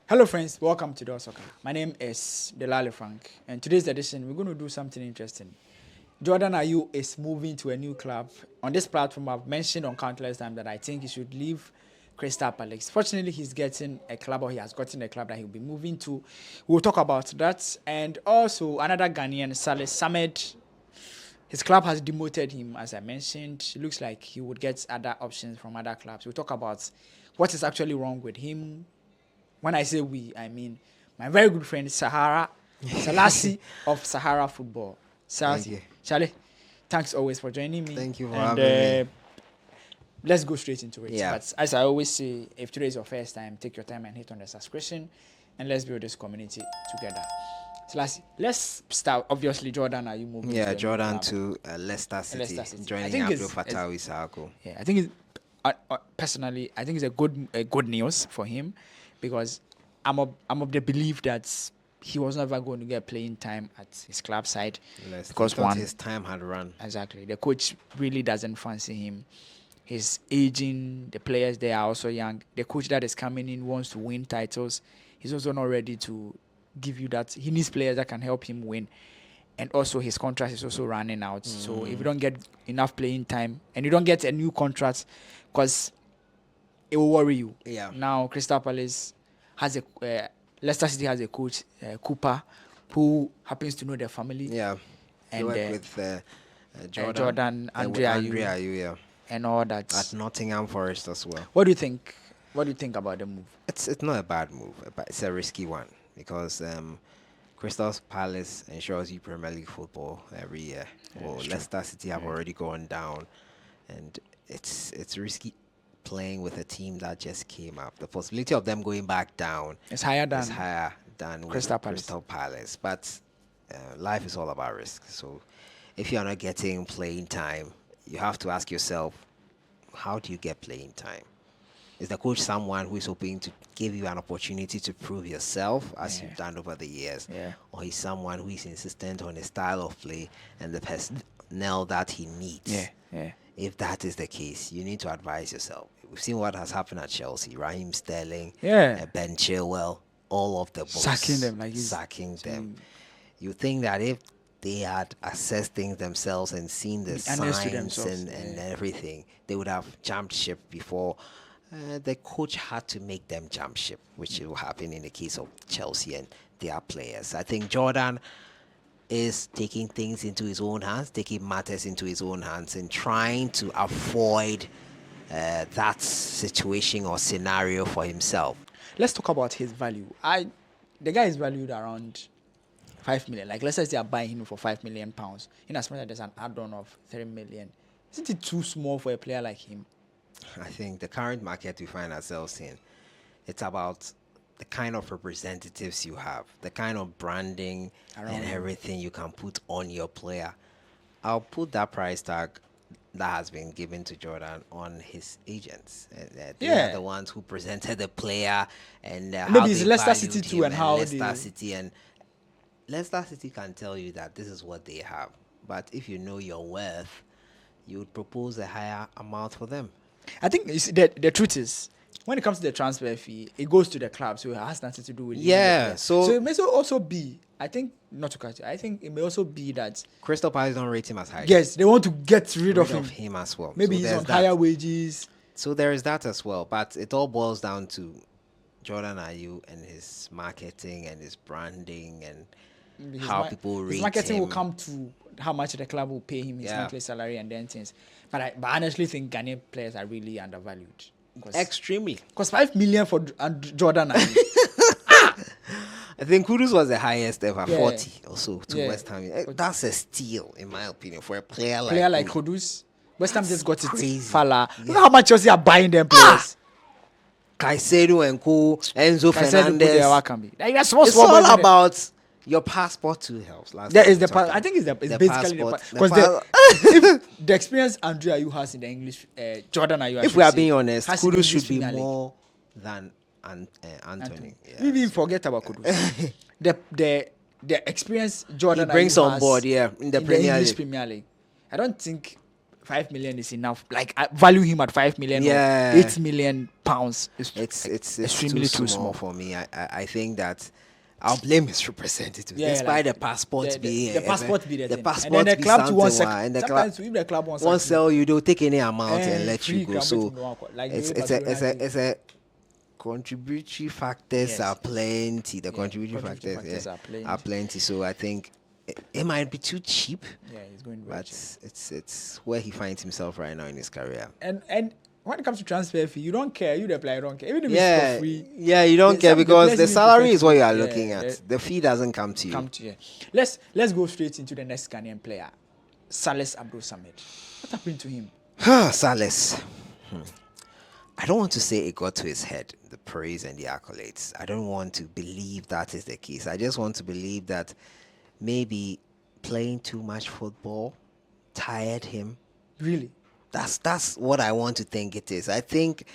Hello friends, welcome to the Soccer. My name is Delale Frank, and today's edition we're going to do something interesting. Jordan Ayew is moving to a new club. On this platform, I've mentioned on countless times that I think he should leave Crystal Palace. Fortunately, he has gotten a club that he'll be moving to. We'll talk about that. And also another Ghanaian, Salis Samed. His club has demoted him, as I mentioned. It looks like he would get other options from other clubs. We'll talk about what is actually wrong with him. When I say we, I mean my very good friend Salasi of Sahara Football. Thank you. Charlie, thanks always for joining me. Thank you for having me. Let's go straight into it. Yeah. But as I always say, if today is your first time, take your time and hit on the subscription, and let's build this community together. Salasi, let's start. Obviously, Jordan, are you moving? Yeah, Jordan to Leicester City, joining Abdul Fattah Isako. Yeah, I think personally, I think it's a good news for him. Because I'm of the belief that he was never going to get playing time at his club side. Because his time had run. Exactly. The coach really doesn't fancy him. He's aging. The players there are also young. The coach that is coming in wants to win titles. He's also not ready to give you that. He needs players that can help him win. And also his contract is also running out. So if you don't get enough playing time and you don't get a new contract, because it will worry you. Yeah. Now, Crystal Palace has Leicester City has a coach, Cooper, who happens to know their family. Yeah. And work with Jordan, Andrea, yeah. and all that. At Nottingham Forest as well. What do you think? What do you think about the move? It's not a bad move, but it's a risky one because Crystal Palace ensures you Premier League football every year. Well, Leicester City have already gone down, and it's risky playing with a team that just came up. The possibility of them going back down is higher than Crystal Palace. But life is all about risk. So if you're not getting playing time, you have to ask yourself, how do you get playing time? Is the coach someone who is hoping to give you an opportunity to prove yourself as you've done over the years? Yeah. Or he's someone who is insistent on his style of play and the personnel that he needs? Yeah. If that is the case, you need to advise yourself. We've seen what has happened at Chelsea. Raheem Sterling, Ben Chilwell, all of the boys. Sacking them. You think that if they had assessed things themselves and seen the signs and everything, they would have jumped ship before the coach had to make them jump ship, which will happen in the case of Chelsea and their players. I think Jordan is taking things into his own hands, taking matters into his own hands, and trying to avoid that situation or scenario for himself. Let's talk about his value. The guy is valued around 5 million. Like, let's say they are buying him for £5 million. In as much as there's an add-on of 3 million. Isn't it too small for a player like him? I think the current market we find ourselves in, it's about the kind of representatives you have, the kind of branding and everything you can put on your player. I'll put that price tag that has been given to Jordan on his agents. They are the ones who presented the player and maybe it's Leicester City too, and how Leicester City can tell you that this is what they have. But if you know your worth, you would propose a higher amount for them. I think the truth is, when it comes to the transfer fee, it goes to the club, so it has nothing to do with So it may also be, I think, not to cut you, I think it may also be that Crystal Palace don't rate him as high. Yes, they want to get rid of him as well. Maybe he's on higher wages. So there is that as well. But it all boils down to Jordan Ayew and his marketing and his branding and how people rate him. His marketing will come to how much the club will pay him, his monthly salary and then things. But I honestly think Ghanaian players are really undervalued. Extremely. Because 5 million for Jordan Ayew. I think Kudus was the highest ever, 40 or so to West Ham. That's a steal, in my opinion, for a player like Kudus. West Ham just got crazy. It. Fala. Yeah. Look how much Chelsea are buying them players. Caicedo and Co, Enzo Fernandez. It's all about your passport too helps. I think it's basically the passport. Because the experience Andrea Ayew has in the English, Jordan Ayew. If we are being honest, Kudus should be more than Anthony. Yeah. We even forget about Kudus. the experience Jordan Ayew brings on board, in the English Premier League. I don't think 5 million is enough. Like, I value him at 5 million or 8 million pounds. It's extremely too small for me. I think that I'll blame his representatives. Despite the passport being the passport be the passport and then the club something, wants and the sometimes if the club wants won't sell you, they'll take any amount and let free you go. So like it's a contributory factors are plenty. The contributory factors are plenty. So I think it might be too cheap. Yeah, he's going to but it's where he finds himself right now in his career. And when it comes to transfer fee, you don't care. You the player don't care. Even if it's for free. Yeah, you don't care because the salary is what you are looking at. The fee doesn't come to you. Let's go straight into the next Ghanaian player, Salis Abdul Samad. What happened to him? Salis. I don't want to say it got to his head, the praise and the accolades. I don't want to believe that is the case. I just want to believe that maybe playing too much football tired him. Really? That's what I want to think it is. I think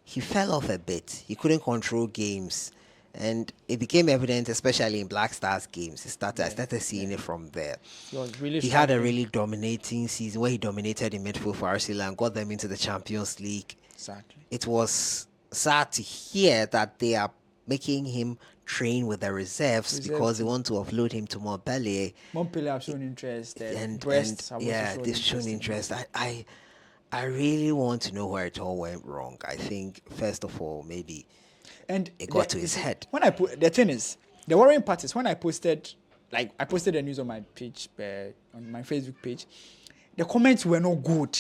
he fell off a bit. He couldn't control games. And it became evident, especially in Black Stars games. I started seeing it from there. He had a really dominating season where he dominated in midfield for Arsenal and got them into the Champions League. Exactly. It was sad to hear that they are making him train with the reserves because they want to offload him to Montpellier. Montpellier have shown interest. They've shown interest. I really want to know where it all went wrong. I think, first of all, maybe it got to his head. When I put the thing is, the worrying part is when I posted the news on my page, on my Facebook page, the comments were not good.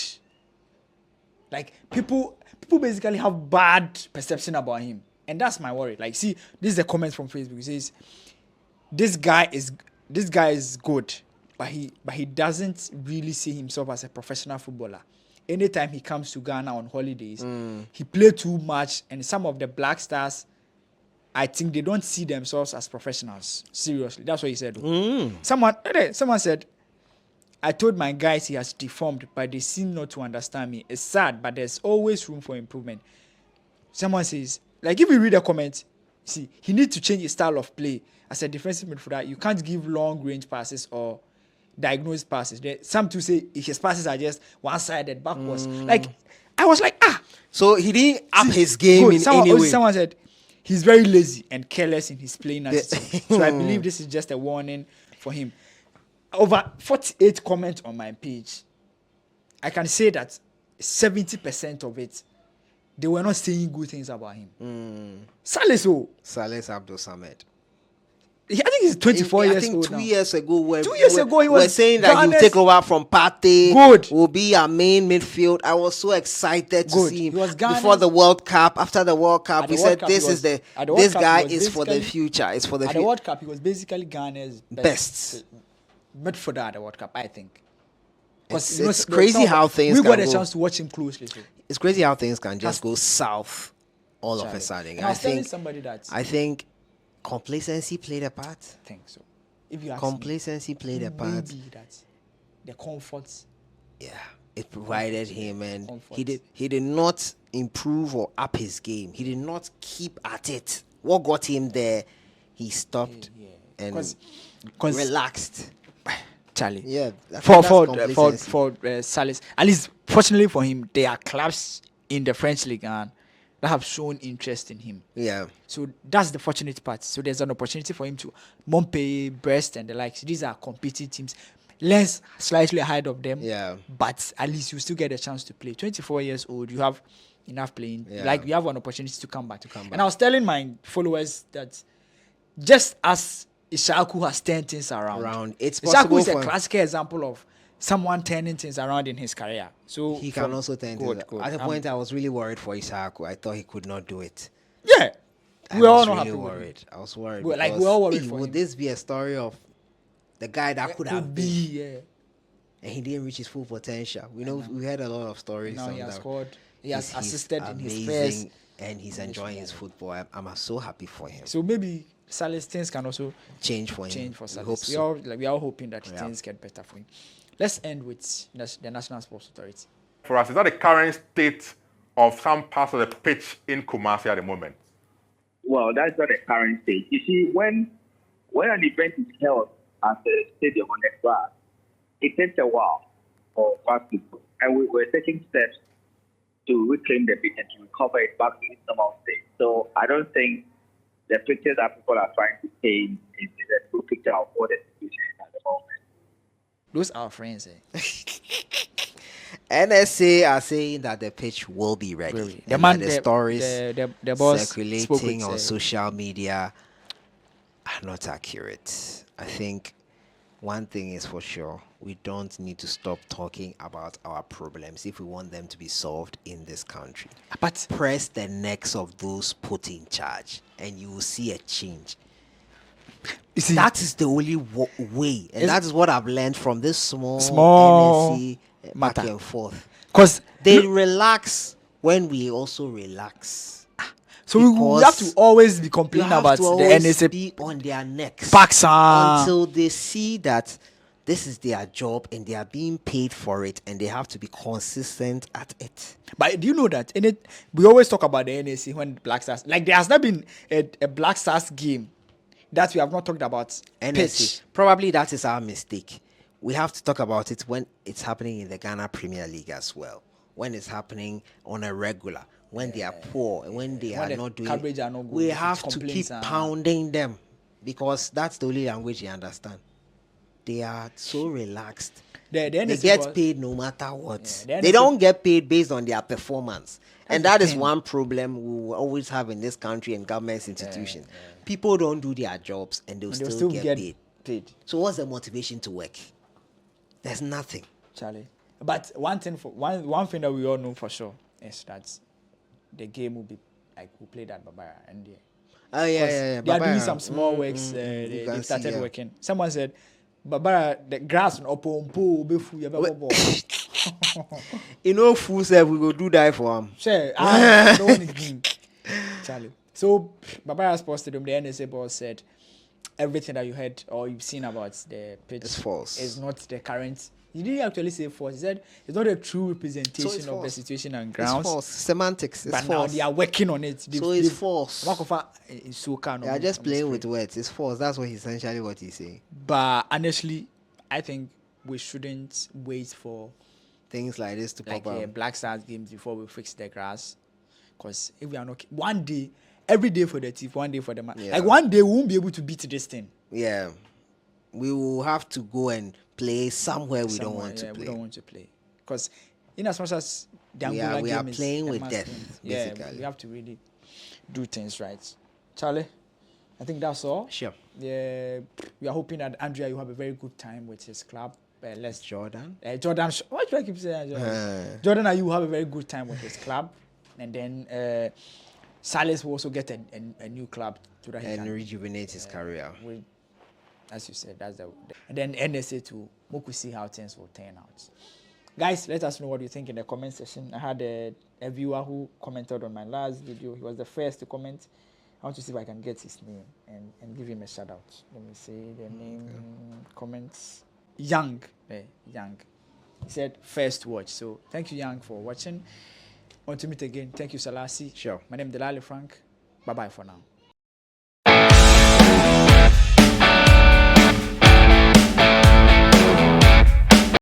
Like people basically have bad perception about him, and that's my worry. Like, see, this is the comments from Facebook. It says, this guy is good, but he doesn't really see himself as a professional footballer. Anytime he comes to Ghana on holidays, he plays too much, and some of the Black Stars, I think they don't see themselves as professionals. Seriously, that's what he said. Someone said, I told my guys he has deformed, but they seem not to understand me. It's sad, but there's always room for improvement. Someone says, like, if you read the comment, see, he needs to change his style of play. As a defensive midfielder, you can't give long-range passes or diagnosed passes. Some to say his passes are just one-sided, backwards. Like, I was like, So he didn't up his game in any way. Someone said he's very lazy and careless in his playing attitude. So I believe this is just a warning for him. Over 48 comments on my page, I can say that 70% of it, they were not saying good things about him. Salis Abdul Samad. I think he's 24 years old. I think 2 years ago, 2 years ago, he was saying that he will take over from Partey. Good. Will be our main midfield. I was so excited to see him. He was before the World Cup. After the World Cup, we said this guy is for the future. It's for the future. At the World Cup, he was basically Ghana's best midfielder at the World Cup, I think. It's crazy how things. We got a chance to watch him closely. So. It's crazy how things can just go south all of a sudden. And I was telling somebody that. I think complacency played a part. I think so. If you ask complacency played a part. Maybe that the comforts. Yeah, it provided him, and he did not improve or up his game. He did not keep at it. What got him there? He stopped and relaxed. Charlie. Yeah. For Salis, at least fortunately for him, there are clubs in the French League that have shown interest in him. Yeah. So that's the fortunate part. So there's an opportunity for him to Montpellier, Brest, and the likes. These are competing teams. Lens slightly ahead of them. Yeah. But at least you still get a chance to play. 24 years old, you have enough playing. Yeah. Like you have an opportunity to come back. And I was telling my followers that just as Ishaku has turned things around. It's possible. Ishaku is a classic example of someone turning things around in his career. So he can also turn things around. At a point, I was really worried for Ishaku. I thought he could not do it. Yeah. I was really worried. I was worried. Like we're all worried for him. Would this be a story of the guy that could have been? Yeah. And he didn't reach his full potential. We heard a lot of stories. Now he has scored. He has assisted in his first. And he's enjoying his football. I'm so happy for him. So maybe Salis things can also change for Salis. We are all hoping that things get better for him. Let's end with the National Sports Authority. For us, is that the current state of some parts of the pitch in Kumasi at the moment? Well, that's not the current state. You see, when an event is held at the stadium on the grass, it takes a while for fast people and we were taking steps to reclaim the pitch and to recover it back to its normal state. So I don't think the picture that people are trying to paint is a true picture of what the situation is at the moment. Those are our friends, eh? NSA are saying that the pitch will be ready. Really? And that the stories the boss circulating on with, social media are not accurate. I think one thing is for sure, we don't need to stop talking about our problems if we want them to be solved in this country. But press the necks of those put in charge and you will see a change. You see, that is the only way, and that is what I've learned from this small NSC back and forth. Because they relax when we also relax. So we have to always be complaining about the NSA be on their necks until they see that this is their job and they are being paid for it and they have to be consistent at it. But do you know that we always talk about the NSC when Black Stars, like there has not been a Black Stars game that we have not talked about NSC. Pitch. Probably that is our mistake. We have to talk about it when it's happening in the Ghana Premier League as well. When it's happening on a regular, when they are poor, and when they are not doing coverage are not good, we have to keep pounding them because that's the only language they understand. They are so relaxed. They get paid no matter what. They don't get paid based on their performance. And that is one problem we will always have in this country and government institutions. People don't do their jobs and they'll still get paid. So what's the motivation to work? There's nothing. Charlie. But one thing that we all know for sure is that the game will be like we played at Babara and yeah. They are doing some small works. They started working. Someone said Babara the grass on Opompo be full. You know, fool said we go do that for him. Sure, I don't want to Charlie. So Babara Sports Stadium, the NSA boss said everything that you heard or you've seen about the pitch is false. Is not the current. He didn't actually say false. He said it's not a true representation of the situation and grounds. It's false. Semantics. It's but false. Now they are working on it. So it's false. They are just playing with words. It's false. That's essentially what he's saying. But honestly, I think we shouldn't wait for things like this to pop up. Black Stars games before we fix the grass. Because if we are not one day, every day for the team, one day for the man. Yeah. Like one day we won't be able to beat this thing. Yeah. We will have to go and play somewhere we don't want to play. We don't want to play. Because in as much as the Angola we game are playing with death, basically. Yeah, we have to really do things right. Charlie, I think that's all. Sure. Yeah, we are hoping that Andrea, you have a very good time with his club. Jordan. Jordan, what do I keep saying? Jordan, you have a very good time with his club. And then Salis will also get a new club so that he can rejuvenate his career. As you said, that's and then NSA too. We could see how things will turn out. Guys, let us know what you think in the comment section. I had a viewer who commented on my last video. He was the first to comment. I want to see if I can get his name and give him a shout out. Let me see the name. Comments. Young. Young. He said first watch. So thank you, Young, for watching. On to meet again. Thank you, Salasi. Sure. My name is Delali Frank. Bye-bye for now.